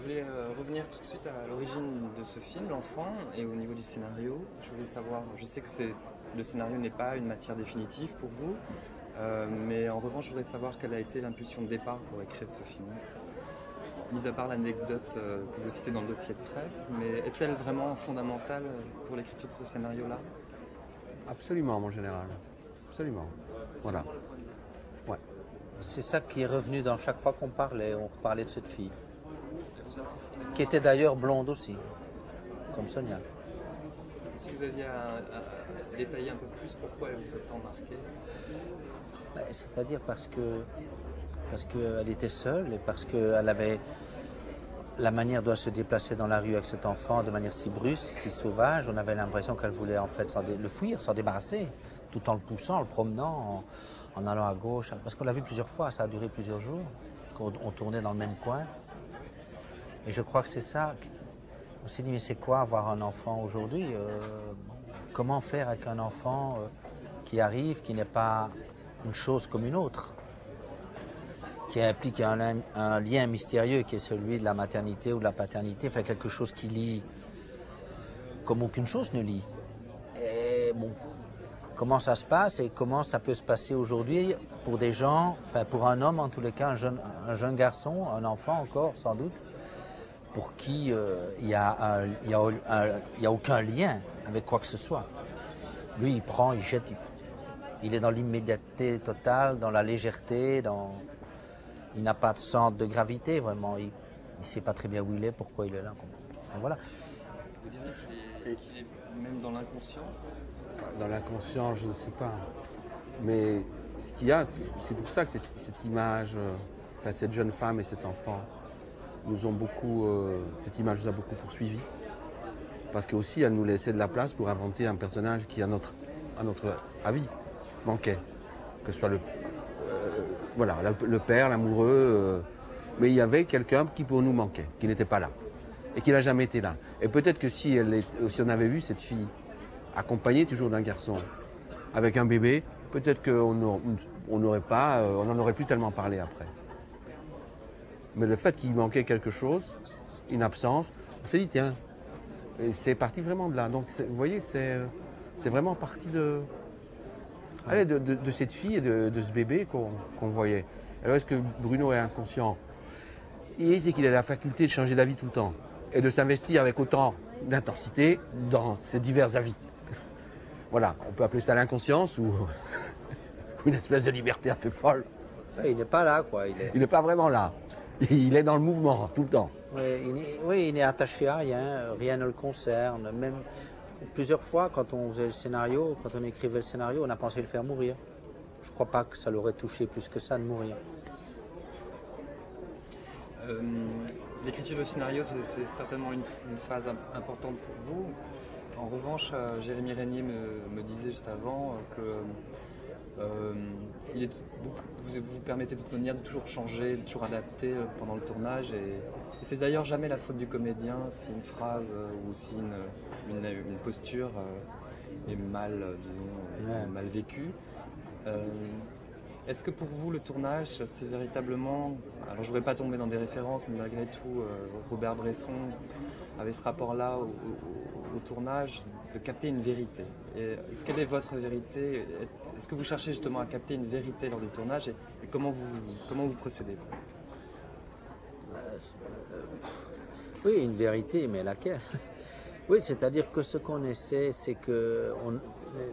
voulais revenir tout de suite à l'origine de ce film, L'Enfant, et au niveau du scénario. Je voulais savoir, je sais que le scénario n'est pas une matière définitive pour vous, mais en revanche, je voudrais savoir quelle a été l'impulsion de départ pour écrire ce film. Mis à part l'anecdote que vous citez dans le dossier de presse, mais est-elle vraiment fondamentale pour l'écriture de ce scénario-là? Absolument, mon général. Absolument. Voilà. Ouais. C'est ça qui est revenu dans chaque fois qu'on parlait. On reparlait de cette fille. Qui était d'ailleurs blonde aussi, comme Sonia. Si vous aviez à détailler un peu plus pourquoi elle vous a tant marqué? C'est-à-dire parce qu'elle était seule et parce qu'elle avait la manière dont elle se déplaçait dans la rue avec cet enfant de manière si brusque, si sauvage. On avait l'impression qu'elle voulait en fait le fuir, s'en débarrasser, tout en le poussant, en le promenant, en allant à gauche. Parce qu'on l'a vu plusieurs fois, ça a duré plusieurs jours, qu'on tournait dans le même coin. Et je crois que c'est ça. On s'est dit, mais c'est quoi avoir un enfant aujourd'hui? Comment faire avec un enfant qui arrive, qui n'est pas une chose comme une autre, qui implique un lien mystérieux qui est celui de la maternité ou de la paternité, fait quelque chose qui lie comme aucune chose ne lie. Et bon, comment ça se passe et comment ça peut se passer aujourd'hui pour des gens, pour un homme en tous les cas, un jeune garçon, un enfant encore sans doute, pour qui il y a aucun lien avec quoi que ce soit. Lui, il prend, il jette, il est dans l'immédiateté totale, dans la légèreté, il n'a pas de centre de gravité vraiment. Il ne sait pas très bien où il est, pourquoi il est là. Et voilà. Vous diriez qu'il est même dans l'inconscience? Dans l'inconscient, je ne sais pas. Mais ce qu'il y a, c'est pour ça que cette image, cette jeune femme et cet enfant, nous ont beaucoup, cette image nous a beaucoup poursuivis. Parce que aussi, elle nous laissait de la place pour inventer un personnage qui, à notre avis, manquait. Que ce soit le père, l'amoureux. Mais il y avait quelqu'un qui pour nous manquait, qui n'était pas là. Et qui n'a jamais été là. Et peut-être que si on avait vu cette fille accompagnée toujours d'un garçon, avec un bébé, peut-être qu'on n'en aurait plus tellement parlé après. Mais le fait qu'il manquait quelque chose, une absence, on s'est dit tiens, et c'est parti vraiment de là. Donc vous voyez, c'est vraiment parti de cette fille et de ce bébé qu'on voyait. Alors est-ce que Bruno est inconscient? Il dit qu'il a la faculté de changer d'avis tout le temps et de s'investir avec autant d'intensité dans ses divers avis. Voilà, on peut appeler ça l'inconscience ou une espèce de liberté un peu folle. Il n'est pas là, quoi. Il n'est pas vraiment là. Il est dans le mouvement tout le temps. Oui, il n'est attaché à rien, rien ne le concerne. Même plusieurs fois, quand on faisait le scénario, quand on écrivait le scénario, on a pensé le faire mourir. Je ne crois pas que ça l'aurait touché plus que ça de mourir. L'écriture du scénario, c'est certainement une phase importante pour vous. En revanche, Jérémy Régnier me disait juste avant que vous permettez de toute manière de toujours changer, de toujours adapter pendant le tournage. Et c'est d'ailleurs jamais la faute du comédien si une phrase ou si une posture est mal, mal vécue. Est-ce que pour vous, le tournage, c'est véritablement... Alors, je ne voudrais pas tomber dans des références, mais malgré tout, Robert Bresson avait ce rapport-là au tournage, de capter une vérité. Et quelle est votre vérité? Est-ce que vous cherchez justement à capter une vérité lors du tournage et comment vous procédez? Oui, une vérité, mais laquelle? Oui, c'est-à-dire que ce qu'on essaie, c'est que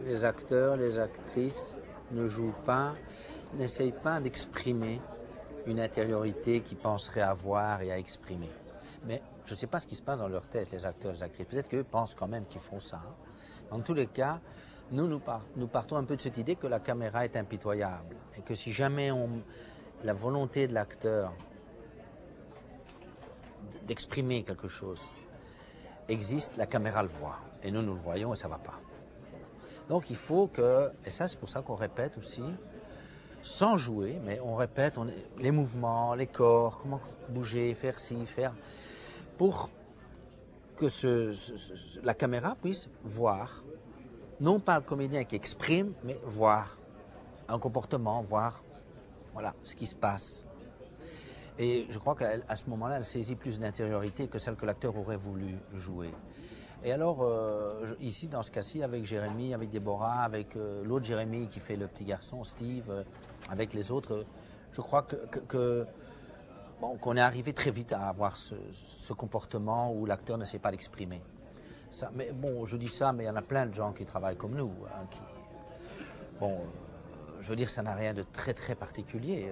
les acteurs, les actrices ne jouent pas, n'essayent pas d'exprimer une intériorité qu'ils penseraient avoir et à exprimer. Mais je ne sais pas ce qui se passe dans leur tête, les acteurs, les actrices. Peut-être qu'eux pensent quand même qu'ils font ça. En tous les cas, nous partons un peu de cette idée que la caméra est impitoyable et que si jamais la volonté de l'acteur d'exprimer quelque chose existe, la caméra le voit. Et nous le voyons et ça ne va pas. Donc il faut que, et ça c'est pour ça qu'on répète aussi, sans jouer, mais on répète les mouvements, les corps, comment bouger, faire ci, faire, pour que la caméra puisse voir, non pas le comédien qui exprime, mais voir un comportement, voir voilà, ce qui se passe. Et je crois qu'à ce moment-là, elle saisit plus d'intériorité que celle que l'acteur aurait voulu jouer. Et alors, ici, dans ce cas-ci, avec Jérémy, avec Déborah, avec l'autre Jérémy qui fait le petit garçon, Steve, avec les autres, je crois qu'on est arrivé très vite à avoir ce comportement où l'acteur ne sait pas l'exprimer. Mais bon, je dis ça, mais il y en a plein de gens qui travaillent comme nous. Hein, je veux dire, ça n'a rien de très très particulier.